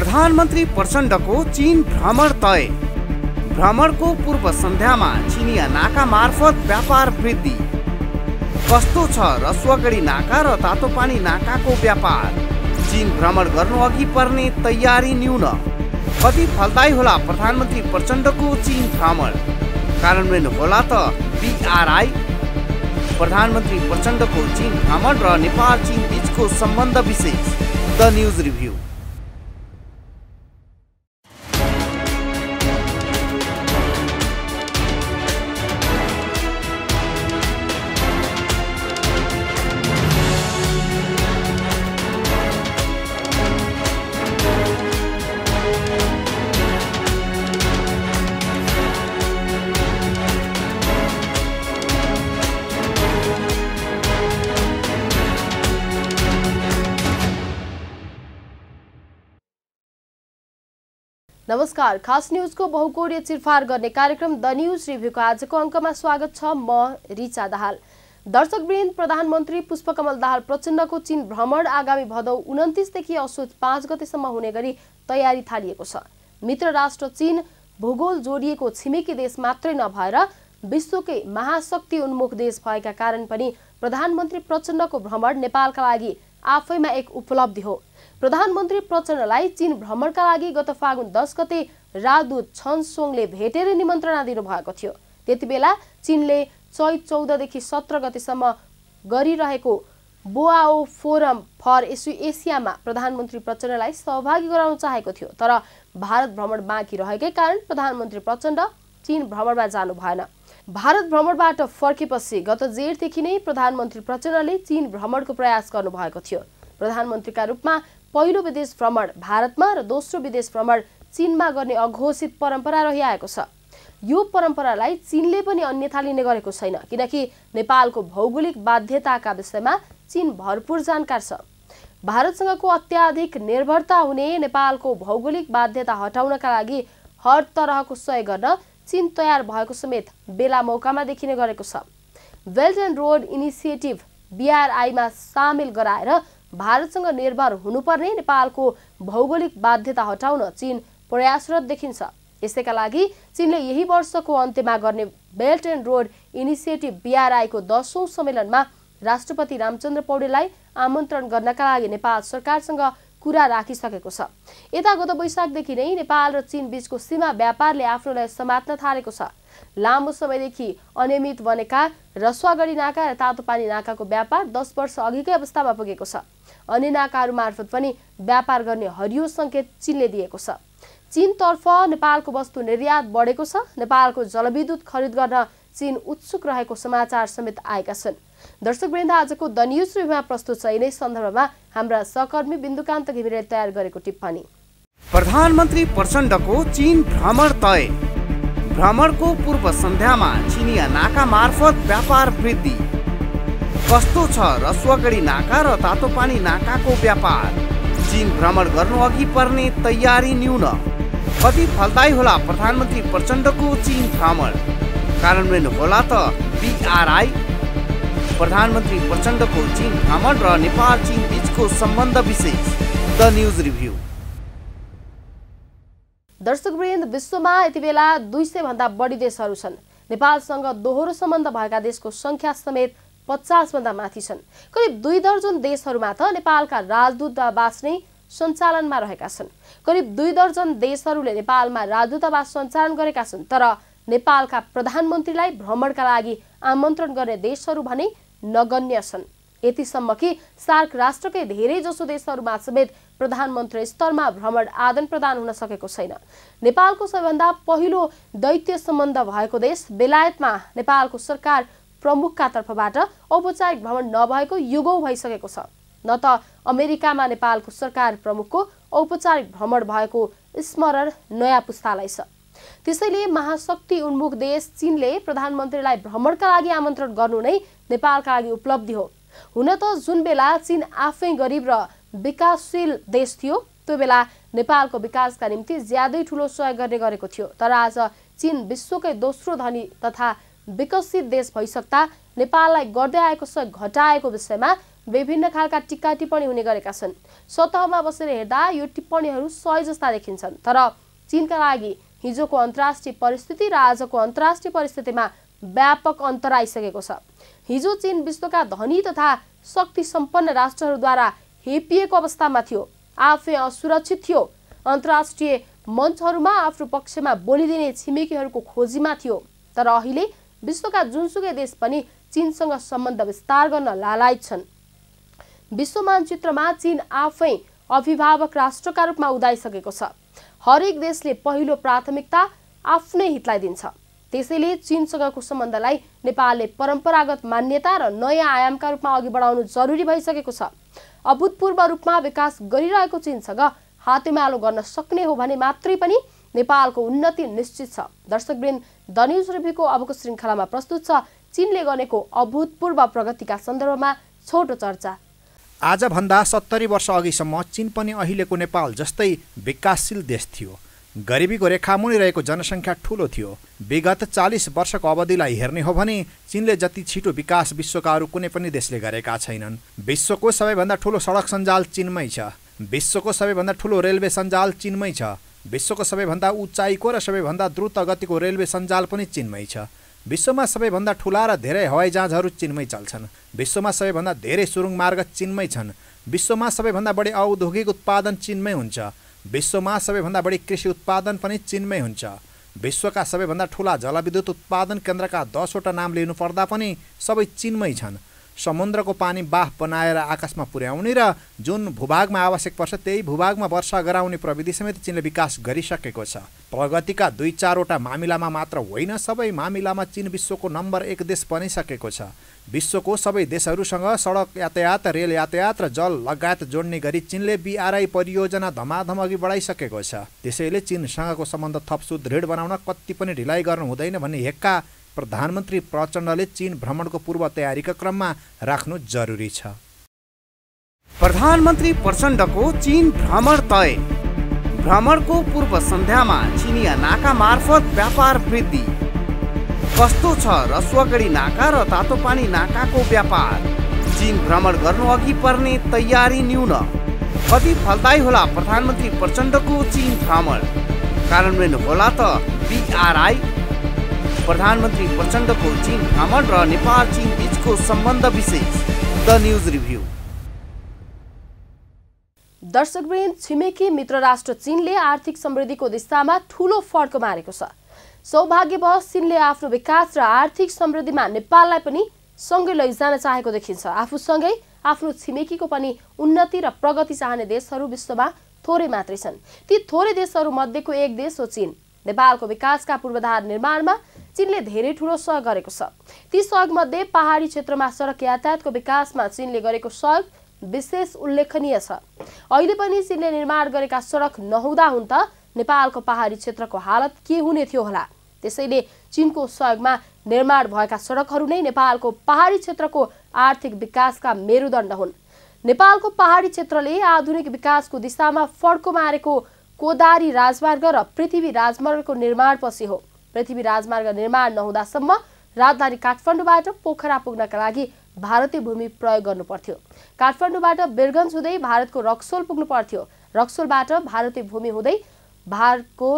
प्रधानमन्त्री प्रचण्डको चीन भ्रमण तय। भ्रमणको पूर्व सन्ध्यामा चिनिया नाका मार्फत व्यापार वृद्धि। कस्तो छ रसुवागढी नाका र तातोपानी नाकाको व्यापार? चीन भ्रमण गर्नु अघि पर्ने तयारी न्यून। कति फलदायी होला प्रधानमन्त्री प्रचण्डको चीन भ्रमण? कार्यान्वयन होला त BRI? प्रधानमन्त्री प्रचण्डको चीन भ्रमण र नेपाल चीन बीचको सम्बन्ध विशेष। The news review. नमस्कार, खास न्यूजको बहुकोणीय चिरफार गर्ने कार्यक्रम द न्यूज रिभ्यूको आजको अङ्कमा स्वागत छ। म रिचा दाहाल। दर्शकवृन्द, प्रधानमन्त्री पुष्पकमल दाहाल प्रचण्डको चीन भ्रमण आगामी भदौ 29 देखि असोज 5 गतेसम्म हुने गरी तयारी थालिएको छ। मित्र राष्ट्र चीन भूगोल जोडिएको छिमेकी देश मात्रै नभएर विश्वकै महाशक्ति उन्मुख देश भएका कारण पनि प्रधानमन्त्री प्रचण्डको भ्रमण नेपालका लागि आफैमा एक उपलब्धि हो। प्रधानमन्त्री प्रचण्डलाई चीन भ्रमणका लागि गत फागुन 10 गते राजदूत छन सोङले भेटेर निमन्त्रणा दिनुभएको थियो। त्यतिबेला चीनले चैत 14 देखि 17 गतेसम्म गरिरहेको बोआओ फोरम फर एसियामा प्रधानमन्त्री प्रचण्डलाई सहभागी गराउन चाहेको थियो। तर भारत भ्रमण बाँकी रहेकै कारण प्रधानमन्त्री प्रचण्ड चीन भ्रमणमा जानु भएन। भारत भ्रमणबाट फर्केपछि गत जेठदेखि नै प्रधानमन्त्री प्रचण्डले चीन भ्रमणको प्रयास गर्नुभएको थियो। प्रधानमन्त्रीका रूपमा पहिलो विदेश भ्रमण भारतमा र दोस्रो विदेश भ्रमण चीनमा गर्ने अघोषित परम्परा रहिआएको छ। यो परम्परालाई चीनले पनि अन्यथा लिने गरेको छैन, किनकि नेपालको भौगोलिक बाध्यताका विषयमा चीन भरपूर जानकार छ। भारतसँगको अत्याधिक निर्भरता हुने नेपालको भौगोलिक बाध्यता हटाउनका लागि हर तरहको सहयोग गर्न चीन तयार भएको समेत बेला मौकामा देखिने गरेको छ। Belt and road initiative BRI मा सामेल गराएर भारतसँग निर्भर हुनुपर्ने नेपालको भौगोलिक बाध्यता हटाउन चीन प्रयासरत देखिन्छ। यसैका लागि चीनले यही वर्षको अन्त्यमा गर्ने belt and road initiative BRI को 10औं सम्मेलनमा राष्ट्रपति रामचन्द्र पौडेललाई आमन्त्रण गर्नका लागि नेपाल सरकारसँग कुरा राखिसकेको छ। यता गत वैशाखदेखि नै नेपाल र चीन बीचको सीमा व्यापारले आफ्नो लय समात्न थालेको छ। लामो समयदेखि अनियमित बनेका रसुवागढी नाका र तातोपानी नाकाको व्यापार 10 वर्ष अघिकै अवस्थामा पुगेको छ। अन्य नाकाहरू मार्फत पनि व्यापार गर्ने हरियो सङ्केत चीनले दिएको छ। चीनतर्फ नेपालको वस्तु निर्यात बढेको छ। नेपालको जलविद्युत खरिद गर्न चीन उत्सुक रहेको समाचार समेत आएका छन्। दर्शकवृन्द, आजको द न्यूज रिभ्यूमा प्रस्तुत छ यिनै सन्दर्भमा हाम्रा सहकर्मी बिन्दुकान्त घिमिरेले तयार गरेको टिप्पणी। प्रधानमन्त्री प्रचण्डको चीन भ्रमण तय। भ्रमणको पूर्व सन्ध्यामा चिनिया नाका मार्फत व्यापार वृद्धि। कस्तो छ रसुवागढी नाका र तातोपानी नाकाको व्यापार? चीन भ्रमण गर्नु अघि पर्ने तयारी न्यून। कति फलदायी होला प्रधानमन्त्री प्रचण्डको चीन भ्रमण? कार्यान्वयन होला त BRI? प्रधानमन्त्री प्रचण्डको चीन भ्रमण र नेपाल चीन बीचको सम्बन्ध विशेष। The news review. दर्शकवृन्द, विश्वमा यति बेला 200 भन्दा बढी देशहरू छन्। नेपालसँग दोहोरो सम्बन्ध भएका देशको संख्या समेत 50 भन्दा माथि छन्। करिब 2 दर्जन देशहरूमा त नेपालका राजदूतावास नै सञ्चालनमा रहेका छन्। करिब 2 दर्जन देशहरूले नेपालमा राजदूतावास सञ्चालन गरेका छन्। तर नेपालका प्रधानमन्त्रीलाई भ्रमणका लागि आमन्त्रण गर्ने देशहरू भने नगण्य छन्। यतिसम्म कि सार्क राष्ट्रकै धेरै जसो देशहरूमा समेत प्रधानमन्त्री स्तरमा भ्रमण आदान प्रदान हुन सकेको छैन। नेपालको सबैभन्दा पहिलो दैत्य सम्बन्ध भएको देश बेलायतमा नेपालको सरकार प्रमुखका तर्फबाट औपचारिक भ्रमण नभएको युगौं भइसकेको छ। न त अमेरिकामा नेपालको सरकार प्रमुखको औपचारिक भ्रमण भएको स्मरण नयाँ पुस्तालाई छ। त्यसैले महाशक्ति उन्मुख देश चीनले प्रधानमन्त्रीलाई भ्रमणका लागि आमन्त्रण गर्नु नै नेपालका लागि उपलब्धि हो। हुन त जुन बेला चीन आफै गरिब र विकासशील देश थियो, त्यो बेला नेपालको विकासका निम्ति ज्यादै ठूलो सहयोग गर्ने गरेको थियो। तर आज चीन विश्वकै दोस्रो धनी तथा विकसित देश भइसक्दा नेपाललाई गर्दै आएको सहयोग घटाएको विषयमा विभिन्न खालका टीका टिप्पणी हुने गरेका छन्। सतहमा बसेर हेर्दा यो टिप्पणीहरू सही जस्ता देखिन्छन्, तर चीनका लागि हिजोको अन्तर्राष्ट्रिय परिस्थिति र आजको अन्तर्राष्ट्रिय परिस्थितिमा व्यापक अन्तर आइसकेको छ। हिजो चीन विश्वका धनी तथा शक्ति सम्पन्न राष्ट्रहरूद्वारा हेपिएको अवस्थामा थियो, आफै असुरक्षित थियो, अन्तर्राष्ट्रिय मञ्चहरूमा आफ्नो पक्षमा बोलिदिने छिमेकीहरूको खोजीमा थियो। तर अहिले विश्वका जुनसुकै देश पनि चीनसँग सम्बन्ध विस्तार गर्न लालायत छन्। विश्व मानचित्रमा चीन आफै अभिभावक राष्ट्रका रूपमा उदाइसकेको छ। हरेक देशले पहिलो प्राथमिकता आफ्नै हितलाई दिन्छ। त्यसैले चीनसँगको सम्बन्धलाई नेपालले परम्परागत मान्यता र नयाँ आयामका रूपमा अघि बढाउनु जरुरी भइसकेको छ। अभूतपूर्व रूपमा विकास गरिरहेको चीनसँग हातेमालो गर्न सक्ने हो भने मात्रै पनि नेपालको उन्नति निश्चित छ। दर्शकवृन्द, द न्यूज रिभ्यूको अबको श्रृङ्खलामा प्रस्तुत छ चीनले गरेको अभूतपूर्व प्रगतिका सन्दर्भमा छोटो चर्चा। आजभन्दा 70 वर्ष अघिसम्म चीन पनि अहिलेको नेपाल जस्तै विकासशील देश थियो। गरिबीको रेखामुनि रहेको जनसङ्ख्या ठूलो थियो। विगत 40 वर्षको अवधिलाई हेर्ने हो भने चीनले जति छिटो विकास विश्वका अरू कुनै पनि देशले गरेका छैनन्। विश्वको सबैभन्दा ठूलो सडक सञ्जाल चीनमै छ। विश्वको सबैभन्दा ठूलो रेलवे सञ्जाल चीनमै छ। विश्वको सबैभन्दा उचाइको र सबैभन्दा द्रुत गतिको रेलवे सञ्जाल पनि चीनमै छ। विश्वमा सबैभन्दा ठूला र धेरै हवाईजहाजहरू चीनमै चल्छन्। विश्वमा सबैभन्दा धेरै सुरुङ मार्ग चीनमै छन्। विश्वमा सबैभन्दा बढी औद्योगिक उत्पादन चीनमै हुन्छ। विश्वमा सबैभन्दा बढी कृषि उत्पादन पनि चीनमै हुन्छ। विश्वका सबैभन्दा ठूला जलविद्युत उत्पादन केन्द्रका 10 वटा नाम लिनु पर्दा पनि सबै चीनमै छन्। समुद्रको पानी बाफ बनाएर आकाशमा पुर्याउने र जुन भूभागमा आवश्यक पर्छ त्यही भूभागमा वर्षा गराउने प्रविधि समेत चीनले विकास गरिसकेको छ। प्रगतिका 2-4 वटा मामिलामा मात्र होइन, सबै मामिलामा चीन विश्वको नम्बर 1 देश बनिसकेको छ। विश्वको सबै देशहरूसँग सडक यातायात, रेल यातायात र जल लगायत जोड्ने गरी चीनले BRI परियोजना धमाधम अघि बढाइसकेको छ। त्यसैले चीनसँगको सम्बन्ध थप सुदृढ बनाउन कति पनि ढिलाइ गर्नु हुँदैन भन्ने हेक्का प्रधानमन्त्री प्रचण्डले चीन भ्रमणको पूर्व तयारीका क्रममा राख्नु जरुरी छ। प्रधानमन्त्री प्रचण्डको चीन भ्रमण तय। भ्रमणको पूर्व सन्ध्यामा चिनिया नाका मार्फत व्यापार वृद्धि। कस्तो छ रसुवागढी नाका र तातोपानी नाकाको व्यापार? चीन भ्रमण गर्नु अघि पर्ने तयारी न्यून। कति फलदायी होला प्रधानमन्त्री प्रचण्डको चीन भ्रमण? कार्यान्वयन होला त BRI? प्रधानमन्त्री प्रचण्डको चीन भ्रमण र नेपाल चीन बीचको सम्बन्ध विशेष द न्यूज रिभ्यू। दर्शकवृन्द, छिमेकी मित्र राष्ट्र चीनले आर्थिक समृद्धिको दिशामा ठूलो फड्को मारेको छ। सौभाग्यवश चीनले आफ्नो विकास र आर्थिक समृद्धिमा नेपाललाई पनि सँगै लैजान चाहेको देखिन्छ। आफूसँगै आफ्नो छिमेकीको पनि उन्नति र प्रगति चाहने देशहरू विश्वमा थोरै मात्रै छन्। ती थोरै देशहरू मध्येको एक देश हो चीन। नेपालको विकासका पूर्वाधार निर्माणमा चीनले धेरै ठूलो सहयोग गरेको छ। ती सहयोग मध्ये पहाडी क्षेत्रमा सडक यातायातको विकासमा चीनले गरेको सहयोग विशेष उल्लेखनीय छ। अहिले पनि चीनले निर्माण गरेका सडक नहुँदा हुन त नेपालको पहाडी क्षेत्रको हालत के हुने थियो होला। त्यसैले चीनको सहयोगमा निर्माण भएका सडकहरू नै नेपालको पहाडी क्षेत्रको आर्थिक विकासका मेरुदण्ड हुन्। नेपालको पहाडी क्षेत्रले आधुनिक विकासको दिशामा फड्को मारेको कोदारी राजमार्ग र पृथ्वी राजमार्गको निर्माणपछि हो। पृथ्वी राजमार्ग निर्माण नहुँदासम्म राजधानी काठमाडौँबाट पोखरा पुग्नका लागि भारतीय भूमि प्रयोग गर्नु पर्थ्यो। काठमाडौँबाट बेरगञ्ज हुँदै भारतको रक्सोल पुग्नु पर्थ्यो। रक्सोलबाट भारतीय भूमि हुँदै भारतको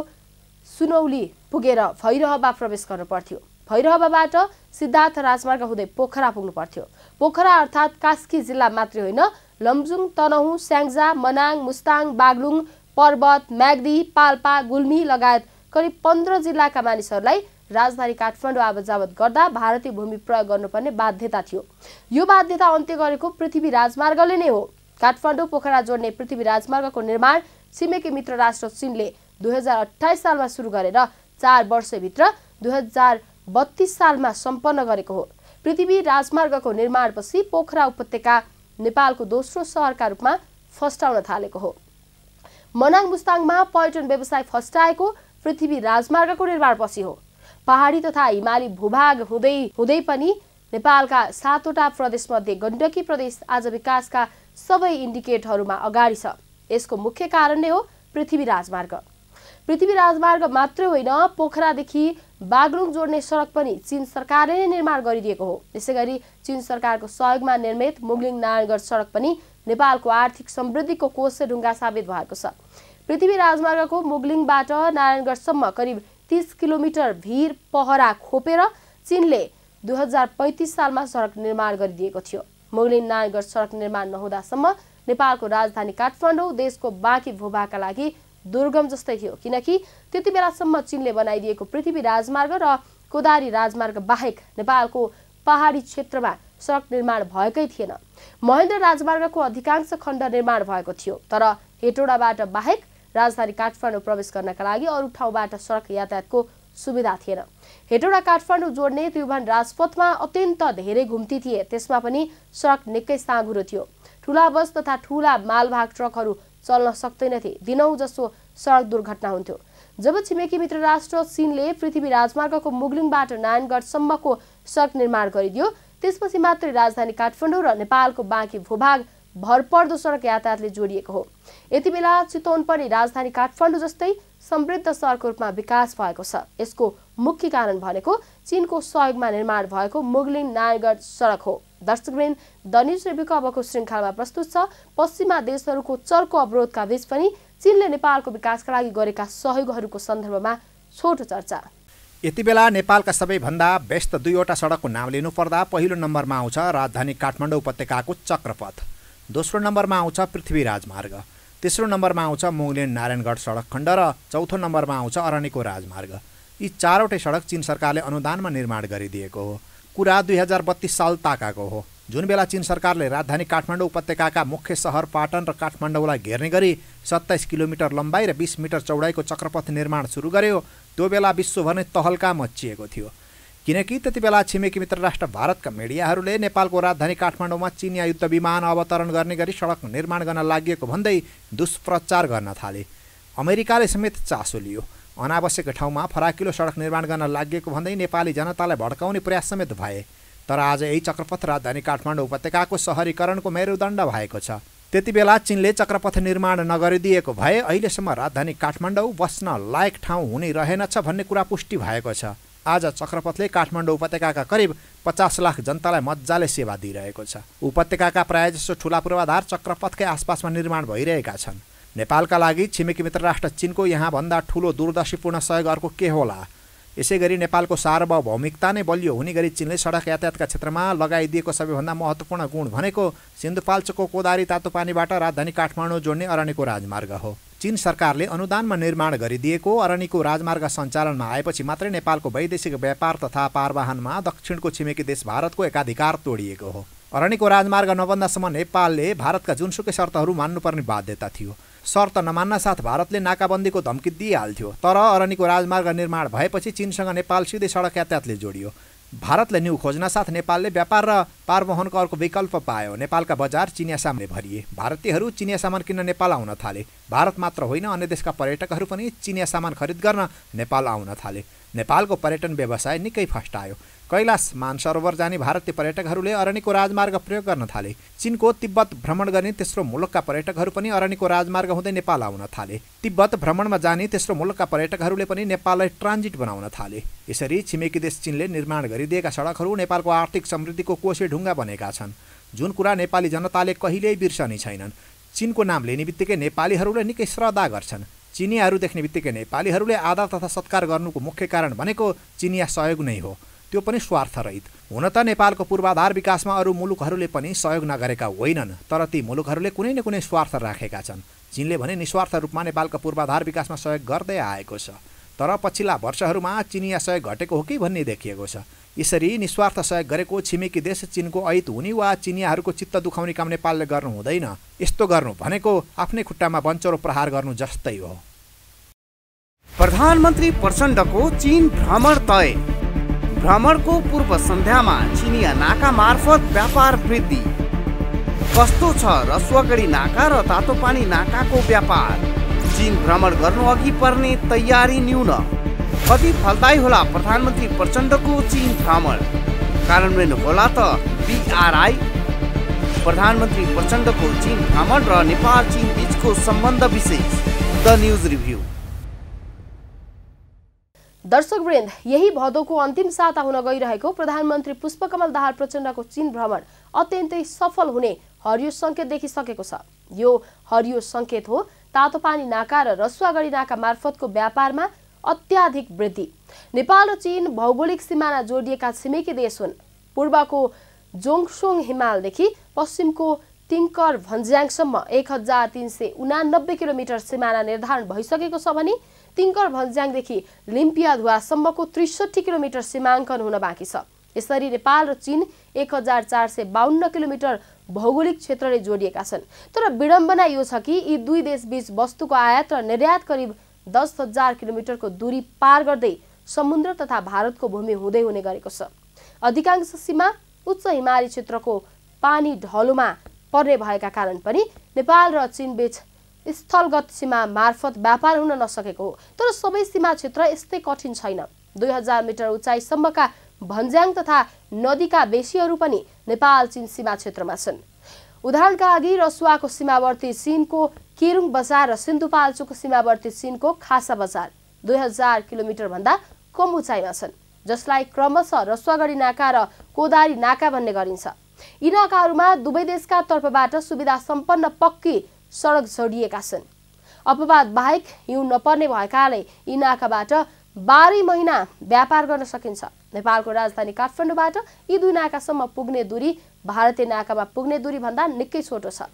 सुनौली पुगेर भैरहवा प्रवेश गर्नु पर्थ्यो। भैरहवाबाट सिद्धार्थ राजमार्ग हुँदै पोखरा पुग्नु पर्थ्यो। पोखरा अर्थात् कास्की जिल्ला मात्रै होइन, लमजुङ, तनहुँ, स्याङ्जा, मनाङ, मुस्ताङ, बागलुङ, पर्वत, म्याग्दी, पाल्पा, गुल्मी लगायत करिब 15 जिल्लाका मानिसहरूलाई राजधानी काठमाडौँ आवत जावत गर्दा भारतीय भूमि प्रयोग गर्नुपर्ने बाध्यता थियो। यो बाध्यता अन्त्य गरेको पृथ्वी राजमार्गले नै हो। काठमाडौँ पोखरा जोड्ने पृथ्वी राजमार्गको निर्माण छिमेकी मित्र राष्ट्र चीनले 2028 सालमा सुरु गरेर 4 वर्षभित्र 2032 सालमा सम्पन्न गरेको हो। पृथ्वी राजमार्गको निर्माणपछि पोखरा उपत्यका नेपालको दोस्रो सहरका रूपमा फस्टाउन थालेको हो। मनाङ मुस्ताङमा पर्यटन व्यवसाय फस्टाएको पृथ्वी राजमार्गको निर्माणपछि हो। पहाडी तथा हिमाली भूभाग हुँदै पनि नेपालका 7 वटा प्रदेशमध्ये गण्डकी प्रदेश आज विकासका सबै इन्डिकेटरमा अगाडि छ। यसको मुख्य कारण नै हो पृथ्वी राजमार्ग। पृथ्वी राजमार्ग मात्रै होइन, पोखरादेखि बागलुङ जोड्ने सडक पनि चीन सरकारले नै निर्माण गरिदिएको हो। यसैगरी चीन सरकारको सहयोगमा निर्मित मुगलिङ नारायणगढ सडक पनि नेपालको आर्थिक समृद्धिको कोषे ढुङ्गा साबित भएको छ। पृथ्वी राजमार्गको मुगलिङबाट नारायणगढसम्म करिब 30 किलोमिटर भिर पहरा खोपेर चीनले 2035 सालमा सडक निर्माण गरिदिएको थियो। मुगलिङ नारायणगढ सडक निर्माण नहुँदासम्म नेपालको राजधानी काठमाडौँ देशको बाँकी भूभागका लागि दुर्गम जस्तै थियो, किनकि त्यति बेलासम्म चीनले बनाइदिएको पृथ्वी राजमार्ग र कोदारी राजमार्ग बाहेक नेपालको पहाडी क्षेत्रमा सडक निर्माण भएकै थिएन। महेन्द्र राजमार्गको अधिकांश खण्ड निर्माण भएको थियो, तर हेटौडाबाट बाहेक राजधानी काठमाडौँ प्रवेश गर्नका लागि अरू ठाउँबाट सडक यातायातको सुविधा थिएन। हेटौडा काठमाडौँ जोड्ने त्रिभुवन राजपथमा अत्यन्त धेरै घुम्ती थिए, त्यसमा पनि सडक निकै साँघुरो थियो। ठुला बस तथा ठुला मालवाहक ट्रकहरू चल्न सक्दैनथे, दिनौं जसो सडक दुर्घटना हुन्थ्यो। जब छिमेकी मित्र राष्ट्र चीनले पृथ्वी राजमार्गको मुगलिङबाट नारायणगढसम्मको सडक निर्माण गरिदियो, त्यसपछि मात्रै राजधानी काठमाडौँ र नेपालको बाँकी भूभाग भरपर्दो सडक यातायातले जोडिएको हो। यति बेला चितवन पनि राजधानी काठमाडौँ जस्तै समृद्ध सहरको रूपमा विकास भएको छ। यसको मुख्य कारण भनेको चीनको सहयोगमा निर्माण भएको मुगलिङ नारायणगढ सडक हो। दर्शकवृन्द, द न्यूज रिभ्यूको अबको श्रृङ्खलामा प्रस्तुत छ पश्चिमा देशहरूको चर्को अवरोधका बीच पनि चीनले नेपालको विकासका लागि गरेका सहयोगहरूको सन्दर्भमा छोटो चर्चा। यति बेला नेपालका सबैभन्दा व्यस्त 2वटा सडकको नाम लिनुपर्दा पहिलो नम्बरमा आउँछ राजधानी काठमाडौँ उपत्यकाको चक्रपथ, दोस्रो नम्बरमा आउँछ पृथ्वी राजमार्ग, तेस्रो नम्बरमा आउँछ मुगलिङ नारायणगढ सडक खण्ड र चौथो नम्बरमा आउँछ अरनिको राजमार्ग। यी चारवटै सडक चीन सरकारले अनुदानमा निर्माण गरिदिएको हो। कुरा 2032 साल ताकाको हो, जुन बेला चीन सरकारले राजधानी काठमाडौँ उपत्यकाका मुख्य सहर पाटन र काठमाडौँलाई घेर्ने गरी 27 किलोमिटर लम्बाइ र 20 मिटर चौडाइको चक्रपथ निर्माण सुरु गर्यो। त्यो बेला विश्वभर नै तहल्का मचिएको थियो, किनकि त्यति बेला छिमेकी मित्र राष्ट्र भारतका मिडियाहरूले नेपालको राजधानी काठमाडौँमा चिनिया युद्ध विमान अवतरण गर्ने गरी सडक निर्माण गर्न लागि भन्दै दुष्प्रचार गर्न थाले। अमेरिकाले समेत चासो लियो। अनावश्यक ठाउँमा फराकिलो सडक निर्माण गर्न लागि भन्दै नेपाली जनतालाई भड्काउने प्रयास समेत भए। तर आज यही चक्रपथ राजधानी काठमाडौँ उपत्यकाको सहरीकरणको मेरुदण्ड भएको छ। त्यति बेला चीनले चक्रपथ निर्माण नगरिदिएको भए अहिलेसम्म राजधानी काठमाडौँ बस्न लायक ठाउँ हुने रहेनछ भन्ने कुरा पुष्टि भएको छ। आज चक्रपथले काठमाडौँ उपत्यकाका करिब 50 लाख जनतालाई मजाले सेवा दिइरहेको छ। उपत्यकाका प्रायजसो ठुला पूर्वाधार चक्रपथकै आसपासमा निर्माण भइरहेका छन्। नेपालका लागि छिमेकी मित्र राष्ट्र चीनको यहाँभन्दा ठुलो दूरदर्शीपूर्ण सहयोग अर्को के होला? यसैगरी नेपालको सार्वभौमिकता नै बलियो हुने गरी चीनले सडक यातायातका क्षेत्रमा लगाइदिएको सबैभन्दा महत्त्वपूर्ण गुण भनेको सिन्धुपाल्चोकको कोदारी तातोपानीबाट राजधानी काठमाडौँ जोड्ने अरनिको राजमार्ग हो। चीन सरकारले अनुदानमा निर्माण गरिदिएको अरनिको राजमार्ग सञ्चालनमा आएपछि मात्रै नेपालको वैदेशिक व्यापार तथा पारवाहनमा दक्षिणको छिमेकी देश भारतको एकाधिकार तोडिएको हो। अरनिको राजमार्ग नबन्दासम्म नेपालले भारतका जुनसुकै शर्तहरू मान्नुपर्ने बाध्यता थियो। शर्त नमान्न साथ भारतले नाकाबन्दीको धम्की दिइहाल्थ्यो। तर अरनिको राजमार्ग निर्माण भएपछि चीनसँग नेपाल सिधै सडक यातायातले जोडियो। भारतले न्यू खोज्न साथ नेपालले व्यापार र पारवहनको अर्को विकल्प पायो। नेपालका बजार चिनिया सामानले भरिए। भारतीयहरू चिनिया सामान किन्न नेपाल आउन थाले। भारत मात्र होइन, अन्य देशका पर्यटकहरू पनि चिनिया सामान खरिद गर्न नेपाल आउन थाले। नेपालको पर्यटन व्यवसाय निकै फस्टायो। कैलाश मानसरोवर जाने भारतीय पर्यटकहरूले अरनिको राजमार्ग प्रयोग गर्न थाले। चीनको तिब्बत भ्रमण गर्ने तेस्रो मुलुकका पर्यटकहरू पनि अरनिको राजमार्ग हुँदै नेपाल आउन थाले। तिब्बत भ्रमणमा जाने तेस्रो मुलुकका पर्यटकहरूले पनि नेपाललाई ट्रान्जिट बनाउन थाले। यसरी छिमेकी देश चीनले निर्माण गरिदिएका सडकहरू नेपालको आर्थिक समृद्धिको कोषे ढुङ्गा बनेका छन्, जुन कुरा नेपाली जनताले कहिल्यै बिर्सने छैनन्। चीनको नाम लिने बित्तिकै नेपालीहरूले निकै श्रद्धा गर्छन्। चिनियाहरू देख्ने बित्तिकै नेपालीहरूले आदर तथा सत्कार गर्नुको मुख्य कारण भनेको चिनिया सहयोग नै हो, त्यो पनि स्वार्थरहित। हुन त नेपालको पूर्वाधार विकासमा अरू मुलुकहरूले पनि सहयोग नगरेका होइनन्, तर ती मुलुकहरूले कुनै न कुनै स्वार्थ राखेका छन्। चीनले भने निस्वार्थ रूपमा नेपालको पूर्वाधार विकासमा सहयोग गर्दै आएको छ, तर पछिल्ला वर्षहरूमा चिनिया सहयोग घटेको हो कि भन्ने देखिएको छ। यसरी निस्वार्थ सहयोग गरेको छिमेकी देश चीनको ऐत हुने वा चिनियाहरूको चित्त दुखाउने काम नेपालले गर्नु हुँदैन। यस्तो गर्नु भनेको आफ्नै खुट्टामा बन्चरो प्रहार गर्नु जस्तै हो। प्रधानमन्त्री प्रचण्डको चीन भ्रमण तय। भ्रमणको पूर्व सन्ध्यामा चिनिया नाका मार्फत व्यापार वृद्धि। कस्तो छ रसुवागढी नाका र तातोपानी नाकाको व्यापार? चीन भ्रमण गर्नु अघि पर्ने तयारी न्यून। कति फलदायी होला प्रधानमन्त्री प्रचण्डको चीन भ्रमण? कार्यान्वयन होला त BRI? प्रधानमन्त्री प्रचण्डको चीन भ्रमण र नेपाल चीन बीचको सम्बन्ध विशेष। The news review. दर्शकवृन्द, यही भदौको अन्तिम साता हुन गइरहेको प्रधानमन्त्री पुष्पकमल दाहाल प्रचण्डको चीन भ्रमण अत्यन्तै सफल हुने हरियो सङ्केत देखिसकेको छ। यो हरियो सङ्केत हो तातोपानी नाका र रसुवागढी नाका मार्फतको व्यापारमा अत्याधिक वृद्धि। नेपाल र चीन भौगोलिक सिमाना जोडिएका छिमेकी देश हुन्। पूर्वको जोङसोङ हिमालदेखि पश्चिमको तिङ्कर भन्ज्याङसम्म 1389 किलोमिटर सिमाना निर्धारण भइसकेको छ भने तिङ्कर भन्ज्याङदेखि लिम्पियाधुवासम्मको 63 किलोमिटर सीमाङ्कन हुन बाँकी छ। यसरी नेपाल र चीन 1452 किलोमिटर भौगोलिक क्षेत्रले जोडिएका छन्। तर विडम्बना यो छ कि यी दुई देशबीच वस्तुको आयात र निर्यात करिब 10,000 किलोमिटरको दूरी पार गर्दै समुद्र तथा भारतको भूमि हुँदै हुने गरेको छ। अधिकांश सीमा उच्च हिमाली क्षेत्रको पानी ढलोमा पर्ने भएका कारण पनि नेपाल र चीन बीच स्थलगत सीमा मार्फत व्यापार हुन नसकेको हो। तर सबै सीमा क्षेत्र यस्तै कठिन छैन। 2000 मिटर उचाइसम्मका भन्ज्याङ तथा नदीका बेसीहरू पनि नेपाल चीन सीमा क्षेत्रमा छन्। उदाहरणका लागि रसुवाको सीमावर्ती चीनको केरुङ बजार र सिन्धुपाल्चोकको सीमावर्ती चीनको खासा बजार 2000 किलोमिटर भन्दा कम उचाइमा छन्, जसलाई क्रमशः रसुवागढी नाका र कोदारी नाका भन्ने गरिन्छ। यी नाकाहरूमा दुवै देशका तर्फबाट सुविधा सम्पन्न पक्की सडक जोडिएका छन्। अपवाद बाहेक हिउँ नपर्ने भएकाले यी नाकाबाट 12 महिना व्यापार गर्न सकिन्छ। नेपालको राजधानी काठमाडौँबाट यी दुई नाकासम्म पुग्ने दूरी भारतीय नाकामा पुग्ने दूरी भन्दा निकै छोटो छ।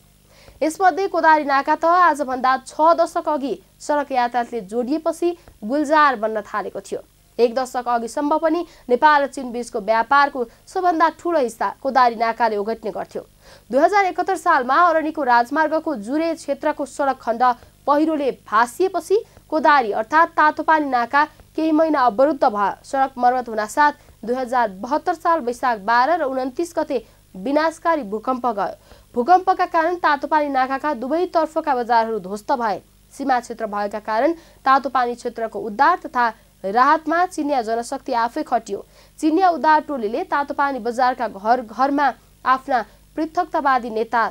यसमध्ये कोदारी नाका त आजभन्दा 6 दशक अघि सडक यातायातले जोडिएपछि गुल्जार बन्न थालेको थियो। 1 दशक अघिसम्म पनि नेपाल र चीन बीचको व्यापारको सबभन्दा ठूलो हिस्सा कोदारी नाकाले ओगट्ने गर्थ्यो। 2071 सालमा अरनिको राजमार्गको जुरे क्षेत्रको सडक खण्ड पहिरोले भासिएपछि कोदारी अर्थात् तातोपानी नाका केही महिना अवरुद्ध भयो। सडक मर्मत हुनासाथ 2072 साल वैशाख 12 र 29 गते विनाशकारी भूकम्प गयो। भूकम्पका कारण तातोपानी नाकाका दुवै तर्फका बजारहरू ध्वस्त भए। सीमा क्षेत्र भएका कारण तातोपानी क्षेत्रको उद्धार तथा राहतमा चिनिया जनशक्ति आफै खटियो। चिनिया उद्धार टोलीले तातोपानी बजारका घर घरमा आफ्ना पृथकतावादी नेता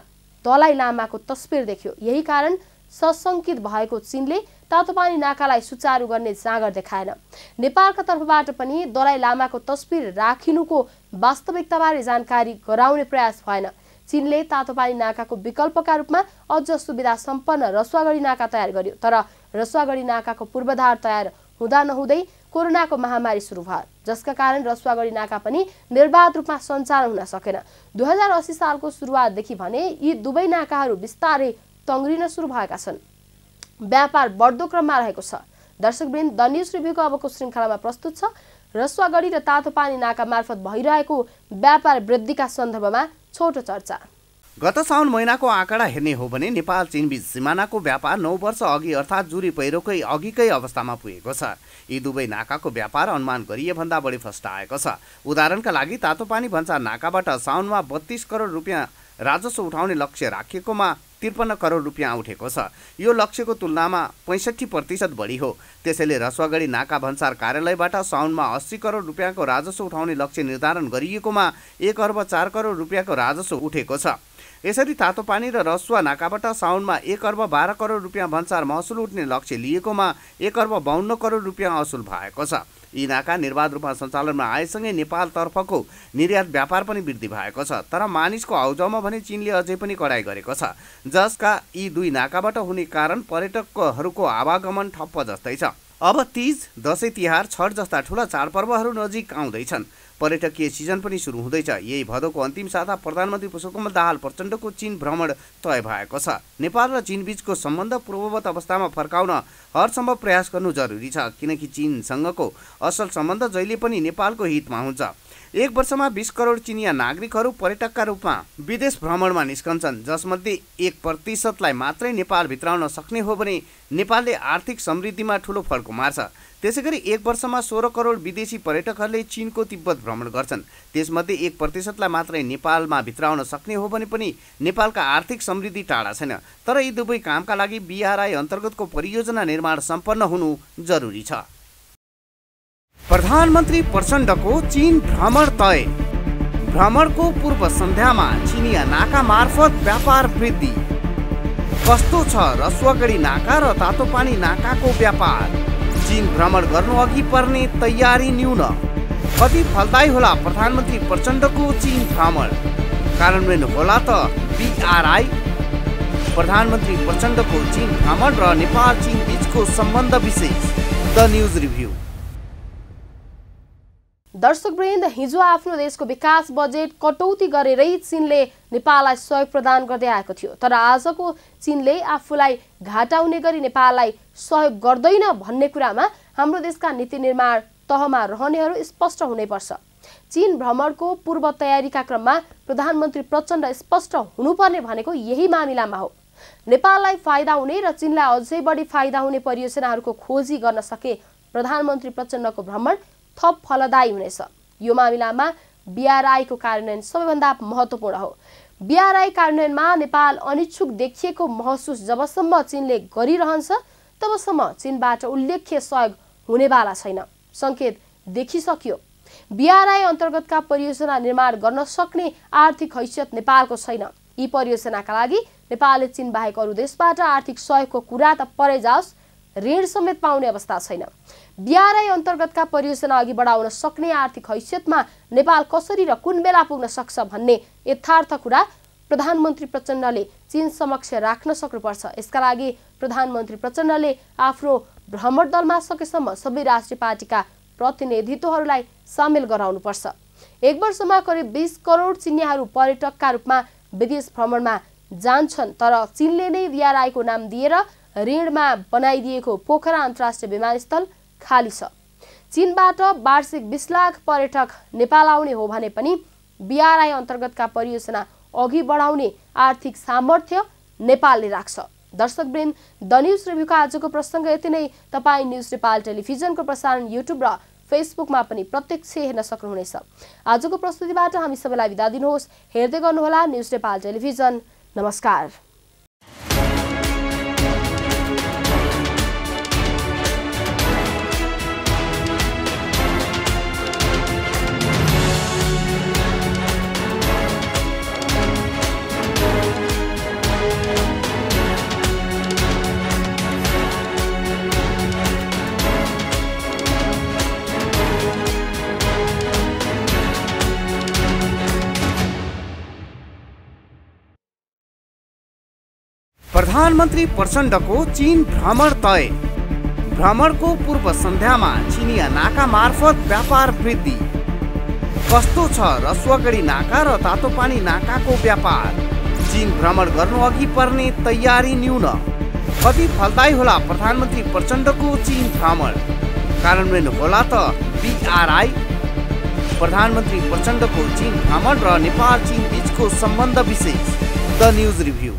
दलाई लामाको तस्बिर देख्यो। यही कारण सशंकित भएको चीनले तातोपानी नाकालाई सुचारू गर्ने जाँगर देखाएन। नेपालका तर्फबाट पनि दलाई लामाको तस्बिर राखिनुको वास्तविकताबारे जानकारी गराउने प्रयास भएन। चीनले तातोपानी नाकाको विकल्पका रूपमा अझ सुविधा सम्पन्न रसुवागढी नाका तयार गर्यो। तर रसुवागढी नाकाको पूर्वाधार तयार हुँदा नहुँदै कोरोनाको महामारी सुरु भयो, जसका कारण रसुवागढी नाका पनि निर्बाध रूपमा सञ्चालन हुन सकेन। 2080 सालको सुरुवातदेखि भने यी दुवै नाकाहरू बिस्तारै तङ्ग्रिन सुरु भएका छन्। व्यापार बढ्दो क्रममा रहेको छ। दर्शकवृन्द, द न्युज रिभ्यूको अबको श्रृङ्खलामा प्रस्तुत छ रसुवागढी र तातोपानी नाका मार्फत भइरहेको व्यापार वृद्धिका सन्दर्भमा छोटो चर्चा। गत साउन महिनाको आँकडा हेर्ने हो भने नेपाल चीन बीच सिमानाको व्यापार 9 वर्ष अघि अर्थात् जुरी पहिरोकै अघिकै अवस्थामा पुगेको छ। यी दुवै नाकाको व्यापार अनुमान गरिए भन्दा बढी फस्ट आएको छ। उदाहरणका लागि तातोपानी भन्सार नाकाबाट साउनमा 32 करोड रुपियाँ राजस्व उठाउने लक्ष्य राखिएकोमा 53 करोड रुपियाँ उठेको छ। यो लक्ष्यको तुलनामा 65% बढी हो। त्यसैले रसुवागढी नाका भन्सार कार्यालयबाट साउनमा 80 करोड रुपियाँको राजस्व उठाउने लक्ष्य निर्धारण गरिएकोमा 1 अर्ब 4 करोड रुपियाँको राजस्व उठेको छ। यसरी तातोपानी र रसुवा नाकाबाट साउनमा 1 अर्ब 12 करोड रुपियाँ भन्सार महसुल उठ्ने लक्ष्य लिएकोमा 1 अर्ब 52 करोड रुपियाँ असुल भएको छ। यी नाका निर्बाध रूपमा सञ्चालनमा आएसँगै नेपालतर्फको निर्यात व्यापार पनि वृद्धि भएको छ। तर मानिसको आउजाउमा भने चीनले अझै पनि कडाई गरेको छ, जसका यी दुई नाकाबाट हुने कारण पर्यटकहरूको आवागमन ठप्प जस्तै छ। अब तीज, दशैं तिहार, छठ जस्ता ठुला चाडपर्वहरू नजिक आउँदैछन्। पर्यटकीय सिजन पनि सुरु हुँदैछ। यही भदौको अन्तिम साता प्रधानमन्त्री पुष्पकमल दाहाल प्रचण्डको चीन भ्रमण तय भएको छ। नेपाल र चीन बीचको सम्बन्ध पूर्ववत अवस्थामा फर्काउन हरसम्भव प्रयास गर्नु जरुरी छ, किनकि चीनसँगको असल सम्बन्ध जहिले पनि नेपालको हितमा हुन्छ। 1 वर्षमा 20 करोड चिनिया नागरिकहरू पर्यटकका रूपमा विदेश भ्रमणमा निस्कन्छन्, जसमध्ये 1% मात्रै नेपाल भित्राउन सक्ने हो भने नेपालले आर्थिक समृद्धिमा ठूलो फड्को मार्छ। त्यसैगरी 1 वर्षमा 16 करोड विदेशी पर्यटकहरूले चीनको तिब्बत भ्रमण गर्छन्। त्यसमध्ये 1% मात्रै नेपालमा भित्राउन सक्ने हो भने पनि नेपालका आर्थिक समृद्धि टाढा छैन। तर यी दुवै कामका लागि BRI अन्तर्गतको परियोजना निर्माण सम्पन्न हुनु जरुरी छ। प्रधानमन्त्री प्रचण्डको चीन भ्रमण तय। भ्रमणको पूर्व सन्ध्यामा चिनिया नाका मार्फत व्यापार वृद्धि। कस्तो छ रसुवागढी नाका र तातोपानी नाकाको व्यापार? चीन भ्रमण गर्नु अघि पर्ने तयारी न्यून। कति फलदायी होला प्रधानमन्त्री प्रचण्डको चीन भ्रमण? कार्यान्वयन होला त BRI? प्रधानमन्त्री प्रचण्डको चीन भ्रमण र नेपाल चीन बीचको सम्बन्ध विशेष। The news review. दर्शकवृन्द, हिजो आफ्नो देशको विकास बजेट कटौती गरेरै चीनले नेपाललाई सहयोग प्रदान गर्दै आएको थियो। तर आजको चीनले आफूलाई घाटा हुने गरी नेपाललाई सहयोग गर्दैन भन्ने कुरामा हाम्रो देशका नीति निर्माण तहमा रहनेहरू स्पष्ट हुनैपर्छ। चीन भ्रमणको पूर्व तयारीका क्रममा प्रधानमन्त्री प्रचण्ड स्पष्ट हुनुपर्ने भनेको यही मामिलामा हो। नेपाललाई फाइदा हुने र चीनलाई अझै बढी फाइदा हुने परियोजनाहरूको खोजी गर्न सके प्रधानमन्त्री प्रचण्डको भ्रमण थप फलदायी हुनेछ। यो मामिलामा BRI को कार्यान्वयन सबैभन्दा महत्त्वपूर्ण हो। BRI कार्यान्वयनमा नेपाल अनिच्छुक देखिएको महसुस जबसम्म चीनले गरिरहन्छ तबसम्म चीनबाट उल्लेख्य सहयोग हुनेवाला छैन। संकेत देखिसक्यो। BRI अन्तर्गतका परियोजना निर्माण गर्न सक्ने आर्थिक हैसियत नेपालको छैन। यी परियोजनाका लागि नेपालले चीन बाहेक अरू देशबाट आर्थिक सहयोगको कुरा त परै जाओस्, ऋण समेत पाउने अवस्था छैन। BRI अन्तर्गतका परियोजना अघि बढाउन सक्ने आर्थिक हैसियतमा नेपाल कसरी र कुन बेला पुग्न सक्छ भन्ने यथार्थ कुरा प्रधानमन्त्री प्रचण्डले चीन समक्ष राख्न सक्नुपर्छ। यसका लागि प्रधानमन्त्री प्रचण्डले आफ्नो भ्रमण दलमा सकेसम्म सबै राष्ट्रिय पार्टीका प्रतिनिधित्वहरूलाई सामेल गराउनुपर्छ। एक वर्षमा करिब 20 करोड चिनियाहरू पर्यटकका रूपमा विदेश भ्रमणमा जान्छन्। तर चीनले नै BRI को नाम दिएर ऋणमा बनाइदिएको पोखरा अन्तर्राष्ट्रिय विमानस्थल खाली छ। चीनबाट वार्षिक 20 लाख पर्यटक नेपाल आउने हो भने पनि BRI अन्तर्गतका परियोजना अघि बढाउने आर्थिक सामर्थ्य नेपालले राख्छ। दर्शकवृन्द, द न्यूज रिभ्यूका आजको प्रसङ्ग यति नै। तपाईँ न्यूज नेपाल टेलिभिजनको प्रसारण युट्युब र फेसबुकमा पनि प्रत्यक्ष हेर्न सक्नुहुनेछ। आजको प्रस्तुतिबाट हामी सबैलाई बिदा दिनुहोस्। हेर्दै गर्नुहोला न्यूज नेपाल टेलिभिजन। नमस्कार। प्रधानमन्त्री प्रचण्डको चीन भ्रमण तय। भ्रमणको पूर्व सन्ध्यामा चिनिया नाका मार्फत व्यापार वृद्धि। कस्तो छ रसुवागढी नाका र तातोपानी नाकाको व्यापार? चीन भ्रमण गर्नु अघि पर्ने तयारी न्यून। कति फलदायी होला प्रधानमन्त्री प्रचण्डको चीन भ्रमण? कार्यान्वयन होला त BRI? प्रधानमन्त्री प्रचण्डको चीन भ्रमण र नेपाल चीन बीचको सम्बन्ध विशेष। The news review.